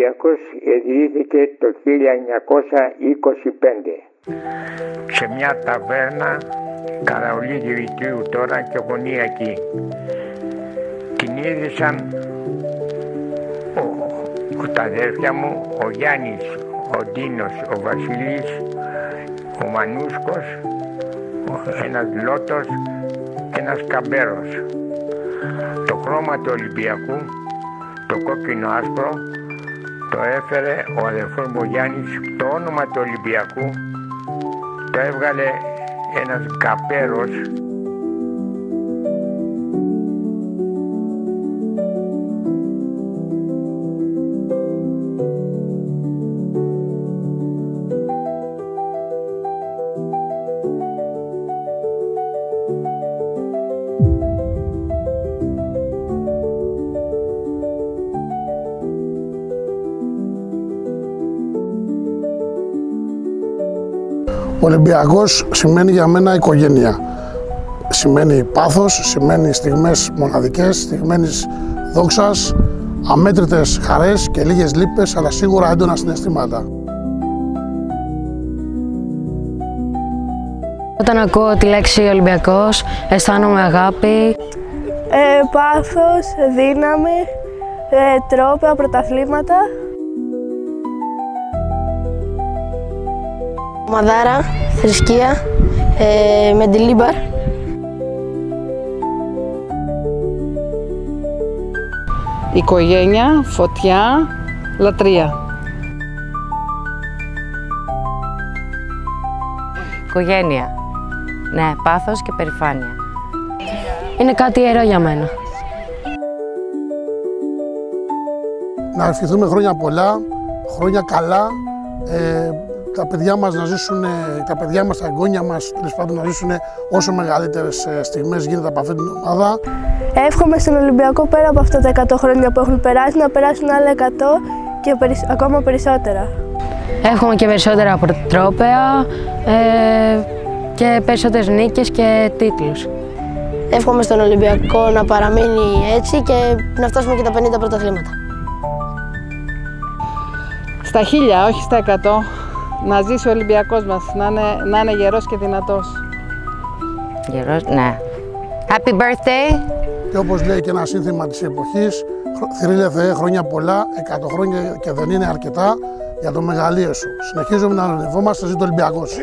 Ολυμπιακός ιδρύθηκε το 1925 σε μια ταβέρνα Καραολίδη Ρητρίου τώρα και γωνιακή. Την ίδρυσαν τα αδέρφια μου, ο Γιάννης, ο Ντίνος, ο Βασίλης, ο Μανούσκος, ένας Λότος και ένας Καμπέρος. Το χρώμα του Ολυμπιακού, το κόκκινο άσπρο, το έφερε ο αδερφός μου Γιάννης. Το όνομα του Ολυμπιακού το έβγαλε ένας Καπέρος. Ο Ολυμπιακός σημαίνει για μένα οικογένεια. Σημαίνει πάθος, σημαίνει στιγμές μοναδικές, στιγμές δόξας, αμέτρητες χαρές και λίγες λύπες, αλλά σίγουρα έντονα συναισθήματα. Όταν ακούω τη λέξη Ολυμπιακός, αισθάνομαι αγάπη. Πάθος, δύναμη, τρόπαια, πρωταθλήματα. Μαδάρα, θρησκεία, Μεντιλίμπαρ. Οικογένεια, φωτιά, λατρεία. Οικογένεια. Ναι, πάθος και περηφάνεια. Είναι κάτι ιερό για μένα. Να ευχηθούμε χρόνια πολλά, χρόνια καλά, τα παιδιά μας να ζήσουν, τα παιδιά μας, τα εγγόνια μας, τέλος πάντων, να ζήσουν όσο μεγαλύτερες στιγμές γίνεται από αυτή την ομάδα. Εύχομαι στον Ολυμπιακό, πέρα από αυτά τα 100 χρόνια που έχουν περάσει, να περάσουν άλλα 100 και ακόμα περισσότερα. Εύχομαι και περισσότερα τρόπαια και περισσότερες νίκες και τίτλους. Εύχομαι στον Ολυμπιακό να παραμείνει έτσι και να φτάσουμε και τα 50 πρωταθλήματα. Στα 1000, όχι στα 100. Να ζήσει ο Ολυμπιακός μας, να είναι γερός και δυνατός. Γερός, ναι. Happy birthday! Και όπως λέει και ένα σύνθημα της εποχής, θρύλε Θεέ, χρόνια πολλά, 100 χρόνια και δεν είναι αρκετά για το μεγαλείο σου. Συνεχίζουμε να ονειρευόμαστε, ζήτω Ολυμπιακός.